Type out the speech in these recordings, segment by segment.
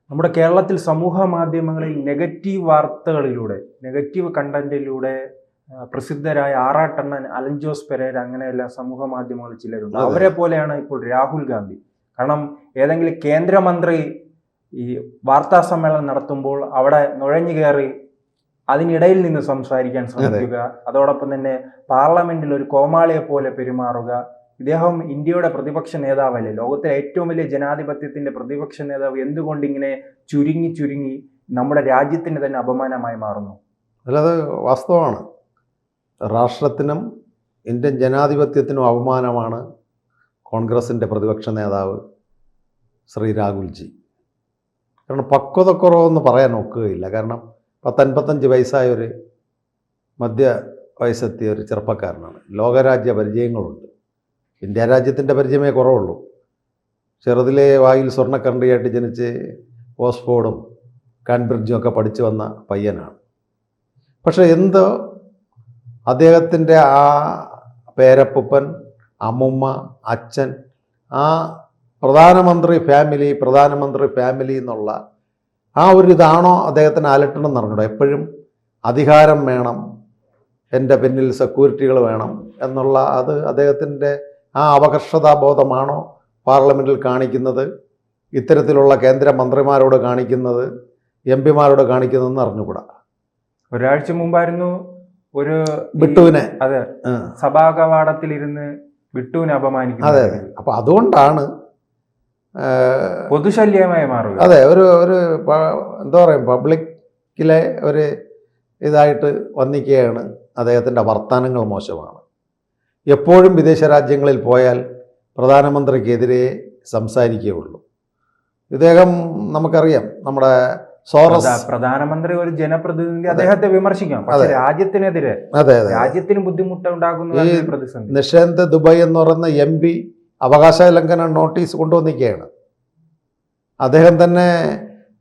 നമ്മുടെ കേരളത്തിൽ സമൂഹ മാധ്യമങ്ങളിൽ നെഗറ്റീവ് വാർത്തകളിലൂടെ, നെഗറ്റീവ് കണ്ടന്റിലൂടെ പ്രസിദ്ധരായ ആറാട്ടണ്ണൻ, അലൻ ജോസ് പെരേര, അങ്ങനെയെല്ലാം സമൂഹ മാധ്യമങ്ങളിൽ ചിലരുണ്ട്. അവരെ പോലെയാണ് ഇപ്പോൾ രാഹുൽ ഗാന്ധി. കാരണം ഏതെങ്കിലും കേന്ദ്രമന്ത്രി ഈ വാർത്താ സമ്മേളനം നടത്തുമ്പോൾ അവിടെ നുഴഞ്ഞു കയറി അതിനിടയിൽ നിന്ന് സംസാരിക്കാൻ ശ്രമിക്കുക, അതോടൊപ്പം തന്നെ പാർലമെന്റിൽ ഒരു കോമാളിയെ പോലെ പെരുമാറുക. ഇദ്ദേഹം ഇന്ത്യയുടെ പ്രതിപക്ഷ നേതാവല്ലേ, ലോകത്തിലെ ഏറ്റവും വലിയ ജനാധിപത്യത്തിന്റെ പ്രതിപക്ഷ നേതാവ്. എന്തുകൊണ്ട് ഇങ്ങനെ ചുരുങ്ങി ചുരുങ്ങി നമ്മുടെ രാജ്യത്തിന് തന്നെ അപമാനമായി മാറുന്നു? അല്ലത് വാസ്തവമാണ്. രാഷ്ട്രത്തിനും ഇന്ത്യൻ ജനാധിപത്യത്തിനും അപമാനമാണ് കോൺഗ്രസിൻ്റെ പ്രതിപക്ഷ നേതാവ് ശ്രീ രാഹുൽജി. കാരണം പക്വതക്കുറവെന്ന് പറയാൻ ഒക്കുകയില്ല. കാരണം 55 വയസ്സായ ഒരു മധ്യ വയസ്സെത്തിയ ഒരു ചെറുപ്പക്കാരനാണ്. ലോകരാജ്യ പരിചയങ്ങളുണ്ട്. ഇന്ത്യ രാജ്യത്തിൻ്റെ പരിചയമേ കുറവുള്ളൂ. ചെറുതിലെ വായിൽ സ്വർണ്ണക്കരണ്ടിയായിട്ട് ജനിച്ച് ഓക്സ്ഫോർഡും കാംബ്രിഡ്ജും ഒക്കെ പഠിച്ചു വന്ന പയ്യനാണ്. പക്ഷേ എന്തോ അദ്ദേഹത്തിൻ്റെ ആ പേരപ്പൂപ്പൻ, അമ്മുമ്മ, അച്ഛൻ, ആ പ്രധാനമന്ത്രി ഫാമിലി എന്നുള്ള ആ ഒരു ഇതാണോ അദ്ദേഹത്തിന് അലട്ടണം എന്ന് പറഞ്ഞൂടെ. എപ്പോഴും അധികാരം വേണം, എൻ്റെ പിന്നിൽ സെക്യൂരിറ്റികൾ വേണം എന്നുള്ള അത് അദ്ദേഹത്തിൻ്റെ ആ അപകർഷതാബോധമാണോ പാർലമെൻറ്റിൽ കാണിക്കുന്നത്, ഇത്തരത്തിലുള്ള കേന്ദ്രമന്ത്രിമാരോട് കാണിക്കുന്നത്, എം പിമാരോട് കാണിക്കുന്നതെന്ന് അറിഞ്ഞുകൂടാ. ഒരാഴ്ച മുമ്പായിരുന്നു ഒരു ബിട്ടുവിനെ, അതെ, സഭാ കവാടത്തിലിരുന്ന് ബിട്ടുവിനെ അപമാനിക്കുന്നത്. അതെ അതെ. അപ്പം അതുകൊണ്ടാണ് പൊതുശല്യമായി മാറുക. അതെ, ഒരു എന്താ പറയുക, പബ്ലിക്കിലെ ഒരു ഇതായിട്ട് വന്നിക്കുകയാണ്. അദ്ദേഹത്തിൻ്റെ വർത്തമാനങ്ങൾ മോശമാണ്. എപ്പോഴും വിദേശ രാജ്യങ്ങളിൽ പോയാൽ പ്രധാനമന്ത്രിക്കെതിരെ സംസാരിക്കുകയുള്ളൂ. ഇദ്ദേഹം നമുക്കറിയാം, നമ്മുടെ സോറസ് പ്രധാനമന്ത്രി ഒരു ജനപ്രതിനിധി, അദ്ദേഹത്തെ വിമർശിക്കാം, പക്ഷേ രാജ്യത്തിനെതിരെ, രാജ്യത്തിന് ബുദ്ധിമുട്ടുണ്ടാകുന്ന പ്രതിസന്ധി. നിഷാന്ത് ദുബായ് എന്ന് പറയുന്ന MP അവകാശ ലംഘന നോട്ടീസ് കൊണ്ടുവന്നിരിക്കുകയാണ്. അദ്ദേഹം തന്നെ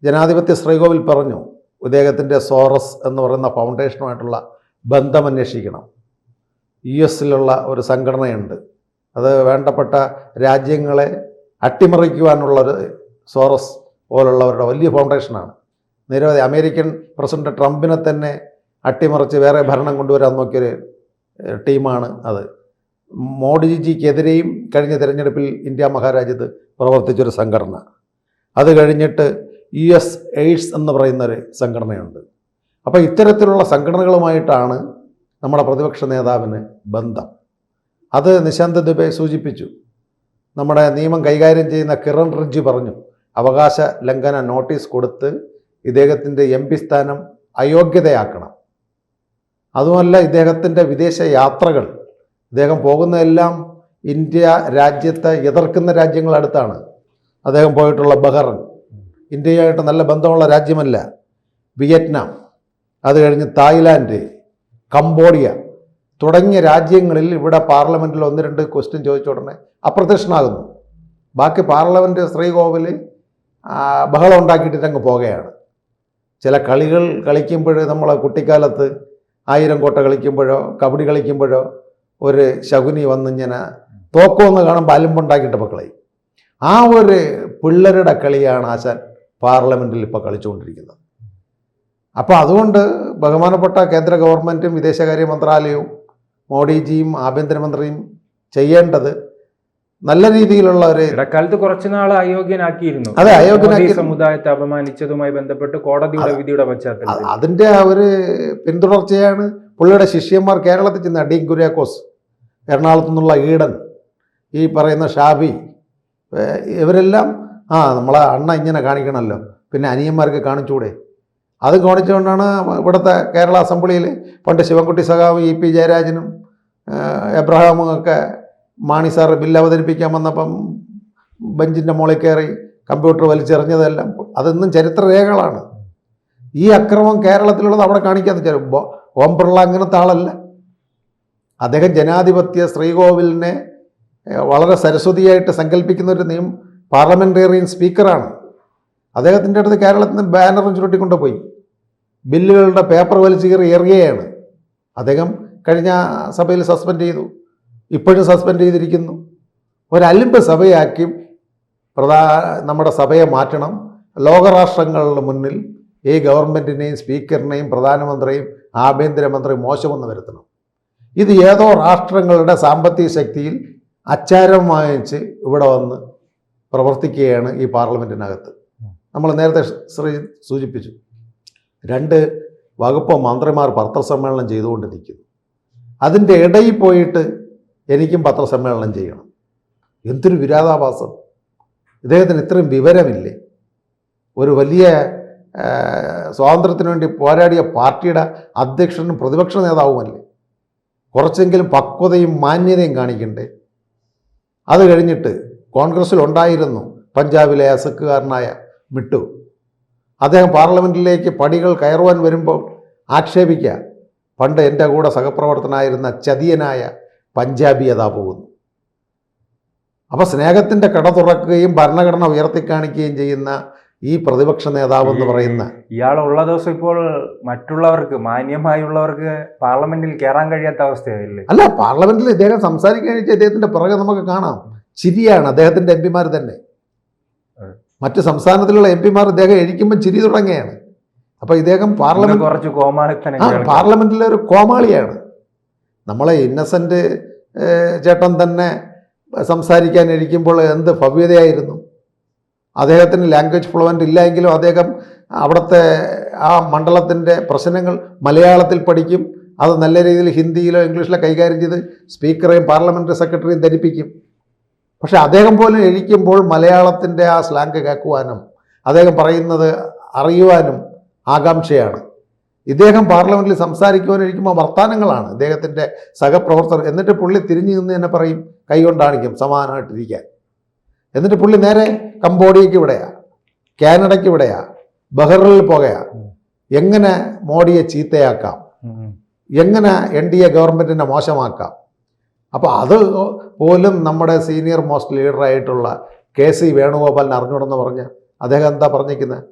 ജനാധിപത്യ ശ്രീകോവിൽ പറഞ്ഞു, ഇദ്ദേഹത്തിൻ്റെ സോറസ് എന്ന് പറയുന്ന ഫൗണ്ടേഷനുമായിട്ടുള്ള ബന്ധം അന്വേഷിക്കണം. US-ലുള്ള ഒരു സംഘടനയുണ്ട്, അത് വേണ്ടപ്പെട്ട രാജ്യങ്ങളെ അട്ടിമറിക്കുവാനുള്ളൊരു സോറസ് പോലുള്ളവരുടെ വലിയ ഫൗണ്ടേഷനാണ്. നിരവധി അമേരിക്കൻ പ്രസിഡന്റ് ട്രംപിനെ തന്നെ അട്ടിമറിച്ച് വേറെ ഭരണം കൊണ്ടുവരാൻ നോക്കിയൊരു ടീമാണ് അത്. മോഡിജിക്കെതിരെയും കഴിഞ്ഞ തിരഞ്ഞെടുപ്പിൽ ഇന്ത്യ മഹാരാജ്യത്ത് പ്രവർത്തിച്ചൊരു സംഘടന. അത് കഴിഞ്ഞിട്ട് US AIDS എന്ന് പറയുന്നൊരു സംഘടനയുണ്ട്. അപ്പോൾ ഇത്തരത്തിലുള്ള സംഘടനകളുമായിട്ടാണ് നമ്മുടെ പ്രതിപക്ഷ നേതാവിന് ബന്ധം. അത് നിശാന്ത് ദുബെ സൂചിപ്പിച്ചു. നമ്മുടെ നിയമം കൈകാര്യം ചെയ്യുന്ന കിരൺ റിജ്ജു പറഞ്ഞു, അവകാശ ലംഘന നോട്ടീസ് കൊടുത്ത് ഇദ്ദേഹത്തിൻ്റെ MP സ്ഥാനം അയോഗ്യതയാക്കണം. അതുമല്ല, ഇദ്ദേഹത്തിൻ്റെ വിദേശ യാത്രകൾ, ഇദ്ദേഹം പോകുന്നതെല്ലാം ഇന്ത്യ രാജ്യത്തെ എതിർക്കുന്ന രാജ്യങ്ങളടുത്താണ്. അദ്ദേഹം പോയിട്ടുള്ള ബഹ്റൈൻ ഇന്ത്യയായിട്ട് നല്ല ബന്ധമുള്ള രാജ്യമല്ല. വിയറ്റ്നാം, അത് കഴിഞ്ഞ് തായ്ലാൻഡ്, കംബോഡിയ തുടങ്ങിയ രാജ്യങ്ങളിൽ ഇവിടെ പാർലമെൻറ്റിൽ 1-2 ക്വസ്റ്റ്യൻ ചോദിച്ച ഉടനെ അപ്രത്യക്ഷനാകുന്നു. ബാക്കി പാർലമെൻറ്റ് ശ്രീകോവിൽ ബഹളം ഉണ്ടാക്കിയിട്ട് അങ്ങ് പോകുകയാണ്. ചില കളികൾ കളിക്കുമ്പോൾ, നമ്മൾ കുട്ടിക്കാലത്ത് 1000 കോട്ട കളിക്കുമ്പോഴോ കബഡി കളിക്കുമ്പോഴോ ഒരു ശകുനി വന്നിങ്ങനെ തോക്കുമെന്ന് കാണുമ്പോൾ അലുമ്പുണ്ടാക്കിയിട്ട് മക്കളെയും, ആ ഒരു പിള്ളേരുടെ കളിയാണ് ആശാൻ പാർലമെൻറ്റിൽ ഇപ്പോൾ കളിച്ചുകൊണ്ടിരിക്കുന്നത്. അപ്പോൾ അതുകൊണ്ട് ബഹുമാനപ്പെട്ട കേന്ദ്ര ഗവൺമെൻറ്റും വിദേശകാര്യ മന്ത്രാലയവും മോഡിജിയും ആഭ്യന്തരമന്ത്രിയും ചെയ്യേണ്ടത് നല്ല രീതിയിലുള്ള ഒരു ഇടക്കാലത്ത് കുറച്ചുനാൾ അയോഗ്യനാക്കിയിരുന്നു. അതെ, അയോഗ്യനാക്കി സമുദായത്തെ അപമാനിച്ചതുമായി ബന്ധപ്പെട്ട് കോടതിയുടെ വിധിയുടെ പശ്ചാത്തലത്തിൽ അതിൻ്റെ ഒരു പിന്തുടർച്ചയാണ് പുള്ളിയുടെ ശിഷ്യന്മാർ കേരളത്തിൽ ചെന്ന ഡീൻ കുര്യാക്കോസ്, എറണാകുളത്തു നിന്നുള്ള ഈഡൻ, ഈ പറയുന്ന ഷാബി, ഇവരെല്ലാം നമ്മളെ അണ്ണ ഇങ്ങനെ കാണിക്കണമല്ലോ, പിന്നെ അനിയന്മാർക്ക് കാണിച്ചൂടെ? അത് കാണിച്ചുകൊണ്ടാണ് ഇവിടുത്തെ കേരള അസംബ്ലിയിൽ പണ്ട് ശിവൻകുട്ടി സഖാവ്, EP ജയരാജനും എബ്രഹാമും ഒക്കെ മാണി സാറ് ബില്ല് അവതരിപ്പിക്കാൻ വന്നപ്പം ബെഞ്ചിൻ്റെ മുകളിൽ കയറി കമ്പ്യൂട്ടർ വലിച്ചെറിഞ്ഞതെല്ലാം അതൊന്നും ചരിത്രരേഖകളാണ്. ഈ അക്രമം കേരളത്തിലുള്ളത് അവിടെ കാണിക്കാന്ന് വെച്ചാൽ ഓം പിള്ള അങ്ങനത്തെ ആളല്ല. അദ്ദേഹം ജനാധിപത്യ ശ്രീകോവിലിനെ വളരെ സരസ്വതിയായിട്ട് സങ്കല്പിക്കുന്ന ഒരു പാർലമെൻറ്റേറിയൻ സ്പീക്കറാണ്. അദ്ദേഹത്തിൻ്റെ അടുത്ത് കേരളത്തിൽ നിന്ന് ബാനറും ചുരുട്ടിക്കൊണ്ടുപോയി ബില്ലുകളുടെ പേപ്പർ വലിച്ചു കയറി എറിയുകയാണ്. അദ്ദേഹം കഴിഞ്ഞ സഭയിൽ സസ്പെൻഡ് ചെയ്തു, ഇപ്പോഴും സസ്പെൻഡ് ചെയ്തിരിക്കുന്നു. ഒരലിമ്പ് സഭയാക്കി നമ്മുടെ സഭയെ മാറ്റണം, ലോകരാഷ്ട്രങ്ങളുടെ മുന്നിൽ ഈ ഗവൺമെൻറ്റിനെയും സ്പീക്കറിനെയും പ്രധാനമന്ത്രിയും ആഭ്യന്തരമന്ത്രിയും മോശമെന്ന് വരുത്തണം. ഇത് ഏതോ രാഷ്ട്രങ്ങളുടെ സാമ്പത്തിക ശക്തിയിൽ അച്ചാരം വാങ്ങിച്ച് ഇവിടെ വന്ന് പ്രവർത്തിക്കുകയാണ് ഈ പാർലമെൻറ്റിനകത്ത്. നമ്മൾ നേരത്തെ സൂചിപ്പിച്ചു, 2 വകുപ്പ് മന്ത്രിമാർ പത്രസമ്മേളനം ചെയ്തുകൊണ്ടിരിക്കുന്നു. അതിൻ്റെ ഇടയിൽ പോയിട്ട് എനിക്കും പത്രസമ്മേളനം ചെയ്യണം. എന്തൊരു വിരോധാഭാസം! ഇദ്ദേഹത്തിന് ഇത്രയും വിവരമില്ലേ? ഒരു വലിയ സ്വാതന്ത്ര്യത്തിന് വേണ്ടി പോരാടിയ പാർട്ടിയുടെ അധ്യക്ഷനും പ്രതിപക്ഷ നേതാവുമല്ലേ? കുറച്ചെങ്കിലും പക്വതയും മാന്യതയും കാണിക്കണ്ടേ? അത് കഴിഞ്ഞിട്ട് കോൺഗ്രസ്സിലുണ്ടായിരുന്നു പഞ്ചാബിലെ അസക്കുകാരനായ മിട്ടു. അദ്ദേഹം പാർലമെൻറ്റിലേക്ക് പടികൾ കയറുവാൻ വരുമ്പോൾ ആക്ഷേപിക്കുക, പണ്ട് എൻ്റെ കൂടെ സഹപ്രവർത്തനായിരുന്ന ചതിയനായ പഞ്ചാബി അതാ പോകുന്നു. അപ്പോൾ സ്നേഹത്തിൻ്റെ കട തുറക്കുകയും ഭരണഘടന ഉയർത്തിക്കാണിക്കുകയും ചെയ്യുന്ന ഈ പ്രതിപക്ഷ നേതാവ് എന്ന് പറയുന്ന ഇയാളുള്ള ദിവസം ഇപ്പോൾ മറ്റുള്ളവർക്ക്, മാന്യമായുള്ളവർക്ക് പാർലമെന്റിൽ കയറാൻ കഴിയാത്ത അവസ്ഥയായില്ലേ? അല്ല, പാർലമെന്റിൽ ഇദ്ദേഹം സംസാരിക്കാൻ ഇദ്ദേഹത്തിന്റെ പുറകെ നമുക്ക് കാണാം. ചിരിയാണ് അദ്ദേഹത്തിന്റെ എം പിമാർ തന്നെ. മറ്റ് സംസ്ഥാനത്തിലുള്ള എം പിമാർ ഇദ്ദേഹം എഴിക്കുമ്പോൾ ചിരി തുടങ്ങുകയാണ്. അപ്പൊ ഇദ്ദേഹം കുറച്ച് പാർലമെന്റിലെ ഒരു കോമാളിയാണ്. നമ്മളെ ഇന്നസെന്റ് ചേട്ടൻ തന്നെ സംസാരിക്കാൻ ഇരിക്കുമ്പോൾ എന്ത് ഭവ്യതയായിരുന്നു. അദ്ദേഹത്തിന് ലാംഗ്വേജ് ഫ്ലുവൻ്റ് ഇല്ല എങ്കിലും അദ്ദേഹം അവിടുത്തെ ആ മണ്ഡലത്തിൻ്റെ പ്രശ്നങ്ങൾ മലയാളത്തിൽ പഠിക്കും. അത് നല്ല രീതിയിൽ ഹിന്ദിയിലോ ഇംഗ്ലീഷിലോ കൈകാര്യം ചെയ്ത് സ്പീക്കറെയും പാർലമെൻ്ററി സെക്രട്ടറിയും ധരിപ്പിക്കും. പക്ഷെ അദ്ദേഹം പോലും ഇരിക്കുമ്പോൾ മലയാളത്തിൻ്റെ ആ സ്ലാങ് കേൾക്കുവാനും അദ്ദേഹം പറയുന്നത് അറിയുവാനും ആകാംക്ഷയാണ്. ഇദ്ദേഹം പാർലമെൻറ്റിൽ സംസാരിക്കുവാനിരിക്കുമ്പോൾ വർത്തമാനങ്ങളാണ് ഇദ്ദേഹത്തിൻ്റെ സഹപ്രവർത്തകർ. എന്നിട്ട് പുള്ളി തിരിഞ്ഞു നിന്ന് തന്നെ പറയും, കൈകൊണ്ടാണിക്കും സമാനമായിട്ടിരിക്കാൻ. എന്നിട്ട് പുള്ളി നേരെ കംബോഡിയയ്ക്ക് വിടയാ, കാനഡയ്ക്ക് വിടയാ, ബഹ്റിനിൽ പോകയാ. എങ്ങനെ മോഡിയെ ചീത്തയാക്കാം, എങ്ങനെ NDA ഗവൺമെൻറ്റിനെ മോശമാക്കാം. അപ്പോൾ അത് പോലും നമ്മുടെ സീനിയർ മോസ്റ്റ് ലീഡറായിട്ടുള്ള KC വേണുഗോപാലിന് അറിഞ്ഞൂടെന്ന് പറഞ്ഞ് അദ്ദേഹം എന്താ പറഞ്ഞിരിക്കുന്നത്?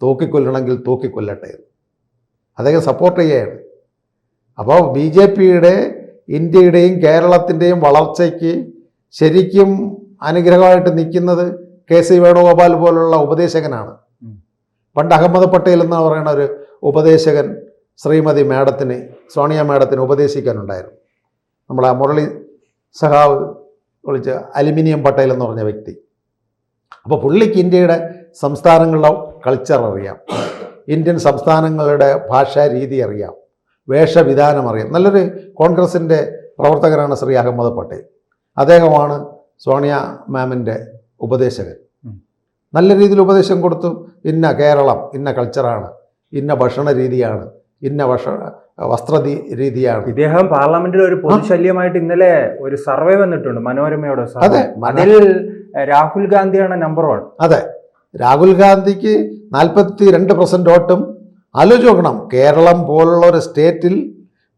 തൂക്കിക്കൊല്ലണമെങ്കിൽ തൂക്കിക്കൊല്ലട്ടെ. അദ്ദേഹം സപ്പോർട്ട് ചെയ്യുകയാണ്. അപ്പോൾ BJPയുടെ ഇന്ത്യയുടെയും കേരളത്തിൻ്റെയും വളർച്ചയ്ക്ക് ശരിക്കും അനുഗ്രഹമായിട്ട് നിൽക്കുന്നത് KC വേണുഗോപാൽ പോലുള്ള ഉപദേശകനാണ്. പണ്ട് അഹമ്മദ് പട്ടേൽ എന്ന് പറയുന്ന ഒരു ഉപദേശകൻ ശ്രീമതി മാഡത്തിന്, സോണിയ മാഡത്തിന് ഉപദേശിക്കാനുണ്ടായിരുന്നു. നമ്മളെ മുരളി സഖാവ് വിളിച്ച് അലുമിനിയം പട്ടേൽ എന്ന് പറഞ്ഞ വ്യക്തി. അപ്പോൾ പുള്ളിക്ക് ഇന്ത്യയുടെ സംസ്ഥാനങ്ങളുടെ കൾച്ചർ അറിയാം, ഇന്ത്യൻ സംസ്ഥാനങ്ങളുടെ ഭാഷാ രീതി അറിയാം, വേഷവിധാനം അറിയാം. നല്ലൊരു കോൺഗ്രസിൻ്റെ പ്രവർത്തകനാണ് ശ്രീ അഹമ്മദ് പട്ടേൽ. അദ്ദേഹമാണ് സോണിയ മാമിൻ്റെ ഉപദേശകൻ. നല്ല രീതിയിൽ ഉപദേശം കൊടുത്തു. ഇന്ന കേരളം ഇന്ന കൾച്ചറാണ്, ഇന്ന ഭക്ഷണ രീതിയാണ്, ഇന്ന വസ്ത്ര രീതിയാണ്. ഇദ്ദേഹം പാർലമെന്റിൽ ഒരു പൊതുശല്യമായിട്ട് ഇന്നലെ ഒരു സർവേ വന്നിട്ടുണ്ട്, മനോരമയുടെ. അതെ, അതിൽ രാഹുൽ ഗാന്ധിയാണ് നമ്പർ 1. അതെ, രാഹുൽ ഗാന്ധിക്ക് 42% വോട്ടും. ആലോചിച്ച് നോക്കണം, കേരളം പോലുള്ള ഒരു സ്റ്റേറ്റിൽ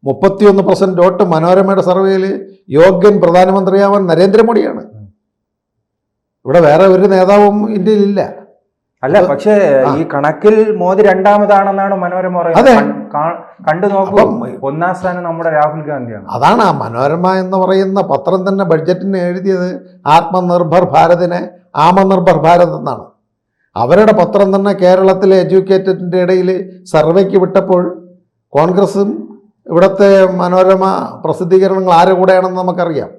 31% വോട്ട് മനോരമയുടെ സർവേയിൽ യോഗ്യൻ പ്രധാനമന്ത്രിയാവാൻ നരേന്ദ്രമോദിയാണ്. ഇവിടെ വേറെ ഒരു നേതാവും ഇന്ത്യയിലില്ല. അല്ല, പക്ഷേ ഈ കണക്കിൽ മോദി 2ാമതാണെന്നാണ് മനോരമ പറയുന്നത്. കണ്ടു നോക്കൂ, 1ാം സ്ഥാനം നമ്മുടെ രാഹുൽ ഗാന്ധിയാണ്. അതാണ് ആ മനോരമ എന്ന് പറയുന്ന പത്രം തന്നെ ബഡ്ജറ്റിന് എഴുതിയത് ആത്മനിർഭർ ഭാരതിനെ ആമനിർഭർ ഭാരത് എന്നാണ്. അവരുടെ പത്രം തന്നെ കേരളത്തിലെ എഡ്യൂക്കേറ്റഡിൻ്റെ ഇടയിൽ സർവേക്ക് വിട്ടപ്പോൾ കോൺഗ്രസും ഇവിടുത്തെ മനോരമ പ്രസിദ്ധീകരണങ്ങൾ ആരുടെ കൂടെയാണെന്ന് നമുക്കറിയാം.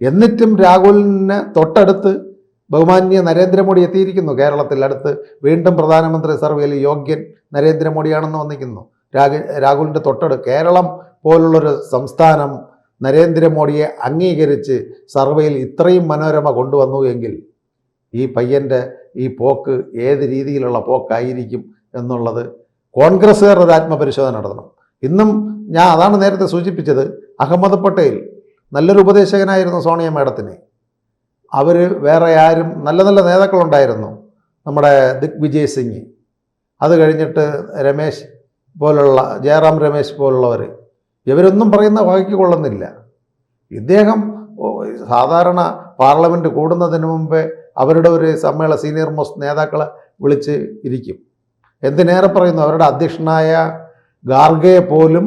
എന്നിട്ടും രാഹുലിന് തൊട്ടടുത്ത് ബഹുമാന്യ നരേന്ദ്രമോദി എത്തിയിരിക്കുന്നു. കേരളത്തിൽ അടുത്ത് വീണ്ടും പ്രധാനമന്ത്രി സർവേയിൽ യോഗ്യൻ നരേന്ദ്രമോദിയാണെന്ന് വന്നിരിക്കുന്നു. രാഹുലിൻ്റെ തൊട്ടടുത്ത് കേരളം പോലുള്ളൊരു സംസ്ഥാനം നരേന്ദ്രമോദിയെ അംഗീകരിച്ച് സർവേയിൽ ഇത്രയും മനോരമ കൊണ്ടുവന്നു എങ്കിൽ ഈ പയ്യൻ്റെ ഈ പോക്ക് ഏത് രീതിയിലുള്ള പോക്കായിരിക്കും എന്നുള്ളത് കോൺഗ്രസ്സുകാർ ഒരു ആത്മപരിശോധന നടത്തണം. ഇന്നും ഞാൻ അതാണ് നേരത്തെ സൂചിപ്പിച്ചത്, അഹമ്മദ് പട്ടേൽ നല്ലൊരു ഉപദേശകനായിരുന്നു സോണിയ മാഡത്തിന്. അവർ വേറെ ആരും നല്ല നല്ല നേതാക്കളുണ്ടായിരുന്നു. നമ്മുടെ ദിഗ്വിജയ് സിംഗ്, അത് കഴിഞ്ഞിട്ട് രമേശ് പോലുള്ള ജയറാം രമേശ് പോലുള്ളവർ, ഇവരൊന്നും പറയുന്ന വകയ്ക്ക് കൊള്ളുന്നില്ല. ഇദ്ദേഹം സാധാരണ പാർലമെൻറ്റ് കൂടുന്നതിന് മുമ്പേ അവരുടെ ഒരു സീനിയർ മോസ്റ്റ് നേതാക്കളെ വിളിച്ച് ഇരിക്കും. എന്തിനേറെ പറയുന്നു, അവരുടെ അധ്യക്ഷനായ ഖാർഗെയെ പോലും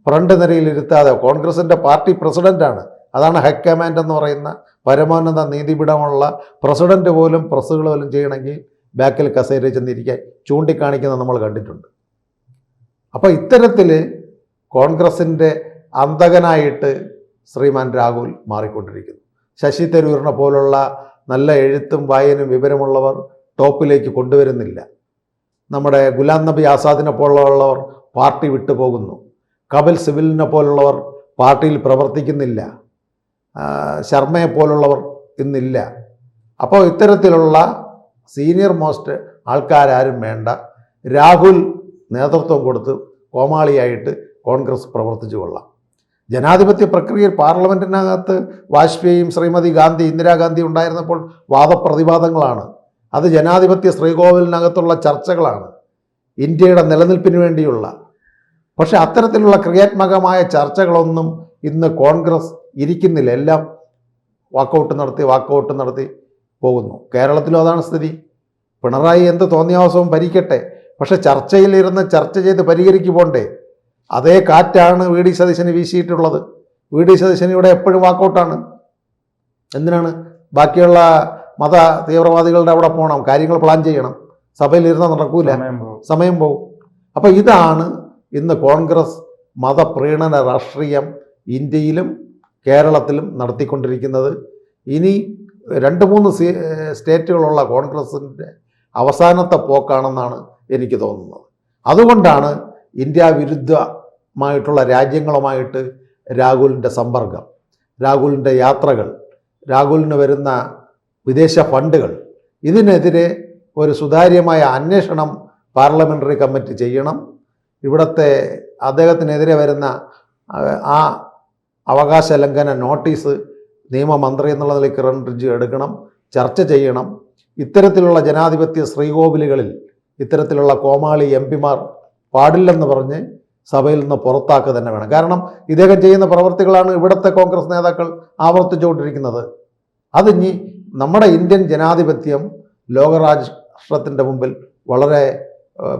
ഫ്രണ്ട് നിരയിലിരുത്താതെ, കോൺഗ്രസിൻ്റെ പാർട്ടി പ്രസിഡൻ്റാണ്, അതാണ് ഹൈക്കമാൻഡ് എന്ന് പറയുന്ന പരമോന്നത നീതിപീഠമുള്ള പ്രസിഡന്റ് പോലും പ്രസ്സുകൾ പോലും ചെയ്യണമെങ്കിൽ ബാക്കിൽ കസേരയിൽ ചെന്നിരിക്കാൻ ചൂണ്ടിക്കാണിക്കുന്നത് നമ്മൾ കണ്ടിട്ടുണ്ട്. അപ്പോൾ ഇത്തരത്തിൽ കോൺഗ്രസിൻ്റെ അന്തകനായിട്ട് ശ്രീമാൻ രാഹുൽ മാറിക്കൊണ്ടിരിക്കുന്നു. ശശി തരൂരിനെ പോലുള്ള നല്ല എഴുത്തും വായനയും വിവരമുള്ളവർ ടോപ്പിലേക്ക് കൊണ്ടുവരുന്നില്ല. നമ്മുടെ ഗുലാം നബി ആസാദിനെ പോലുള്ളവർ പാർട്ടി വിട്ടുപോകുന്നു. കപിൽ സിബലിനെ പോലുള്ളവർ പാർട്ടിയിൽ പ്രവർത്തിക്കുന്നില്ല. ശർമ്മയെ പോലുള്ളവർ ഇന്നില്ല. അപ്പോൾ ഇത്തരത്തിലുള്ള സീനിയർ മോസ്റ്റ് ആൾക്കാരും വേണ്ട. രാഹുൽ നേതൃത്വം കൊടുത്ത് കോമാളിയായിട്ട് കോൺഗ്രസ് പ്രവർത്തിച്ചു കൊള്ളാം. ജനാധിപത്യ പ്രക്രിയയിൽ പാർലമെൻറ്റിനകത്ത് വാജ്പേയിയും ശ്രീമതി ഗാന്ധി ഇന്ദിരാഗാന്ധി ഉണ്ടായിരുന്നപ്പോൾ വാദപ്രതിവാദങ്ങളാണ്. അത് ജനാധിപത്യ ശ്രീകോവിലിനകത്തുള്ള ചർച്ചകളാണ്, ഇന്ത്യയുടെ നിലനിൽപ്പിന് വേണ്ടിയുള്ള. പക്ഷെ അത്തരത്തിലുള്ള ക്രിയാത്മകമായ ചർച്ചകളൊന്നും ഇന്ന് കോൺഗ്രസ് ഇരിക്കുന്നില്ല. എല്ലാം വാക്കൗട്ട് നടത്തി പോകുന്നു. കേരളത്തിലും അതാണ് സ്ഥിതി. പിണറായി എന്ത് തോന്നിയാവസവും ഭരിക്കട്ടെ, പക്ഷെ ചർച്ചയിലിരുന്ന് ചർച്ച ചെയ്ത് പരിഹരിക്കു പോണ്ടേ. അതേ കാറ്റാണ് വി ഡി സതീശന് വീശിയിട്ടുള്ളത്. വി ഡി സതീശന് ഇവിടെ എപ്പോഴും വാക്കൗട്ടാണ്. എന്തിനാണ്? ബാക്കിയുള്ള മത തീവ്രവാദികളുടെ അവിടെ പോകണം, കാര്യങ്ങൾ പ്ലാൻ ചെയ്യണം. സഭയിലിരുന്നാൽ നടക്കൂല, സമയം പോകും. അപ്പോൾ ഇതാണ് ഇന്ന് കോൺഗ്രസ് മതപ്രീണന രാഷ്ട്രീയം ഇന്ത്യയിലും കേരളത്തിലും നടത്തിക്കൊണ്ടിരിക്കുന്നത്. ഇനി 2-3 സ്റ്റേറ്റുകളുള്ള കോൺഗ്രസിൻ്റെ അവസാനത്തെ പോക്കാണെന്നാണ് എനിക്ക് തോന്നുന്നത്. അതുകൊണ്ടാണ് ഇന്ത്യ വിരുദ്ധമായിട്ടുള്ള രാജ്യങ്ങളുമായിട്ട് രാഹുലിൻ്റെ സമ്പർക്കം, രാഹുലിൻ്റെ യാത്രകൾ, രാഹുലിന് വരുന്ന വിദേശ ഫണ്ടുകൾ, ഇതിനെതിരെ ഒരു സുതാര്യമായ അന്വേഷണം പാർലമെൻ്ററി കമ്മിറ്റി ചെയ്യണം. ഇവിടുത്തെ അദ്ദേഹത്തിനെതിരെ വരുന്ന ആ അവകാശ ലംഘന നോട്ടീസ് നിയമമന്ത്രി എന്നുള്ള നിലയ്ക്ക് കിരൺ റിജ്ജു എടുക്കണം, ചർച്ച ചെയ്യണം. ഇത്തരത്തിലുള്ള ജനാധിപത്യ ശ്രീകോവിലുകളിൽ ഇത്തരത്തിലുള്ള കോമാളി എംപിമാർ പാടില്ലെന്ന് പറഞ്ഞ് സഭയിൽ നിന്ന് പുറത്താക്കുക തന്നെ വേണം. കാരണം ഇദ്ദേഹം ചെയ്യുന്ന പ്രവർത്തികളാണ് ഇവിടുത്തെ കോൺഗ്രസ് നേതാക്കൾ ആവർത്തിച്ചുകൊണ്ടിരിക്കുന്നത്. അതിനി നമ്മുടെ ഇന്ത്യൻ ജനാധിപത്യം ലോകരാഷ്ട്രത്തിൻ്റെ മുമ്പിൽ വളരെ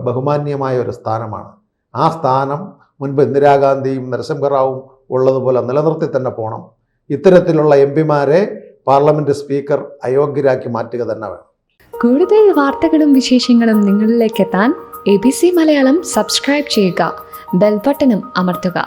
ബഹുമാന്യമായ ഒരു സ്ഥാനമാണ്. ആ സ്ഥാനം മുൻപ് ഇന്ദിരാഗാന്ധിയും നരസിംഹറാവും ഉള്ളതുപോലെ നിലനിർത്തി തന്നെ പോകണം. ഇത്തരത്തിലുള്ള എംപിമാരെ പാർലമെന്റ് സ്പീക്കർ അയോഗ്യരാക്കി മാറ്റുക തന്നെ വേണം. കൂടുതൽ വാർത്തകളും വിശേഷങ്ങളും നിങ്ങളിലേക്ക് എത്താൻ ABC മലയാളം സബ്സ്ക്രൈബ് ചെയ്യുക, ബെൽ ബട്ടണും അമർത്തുക.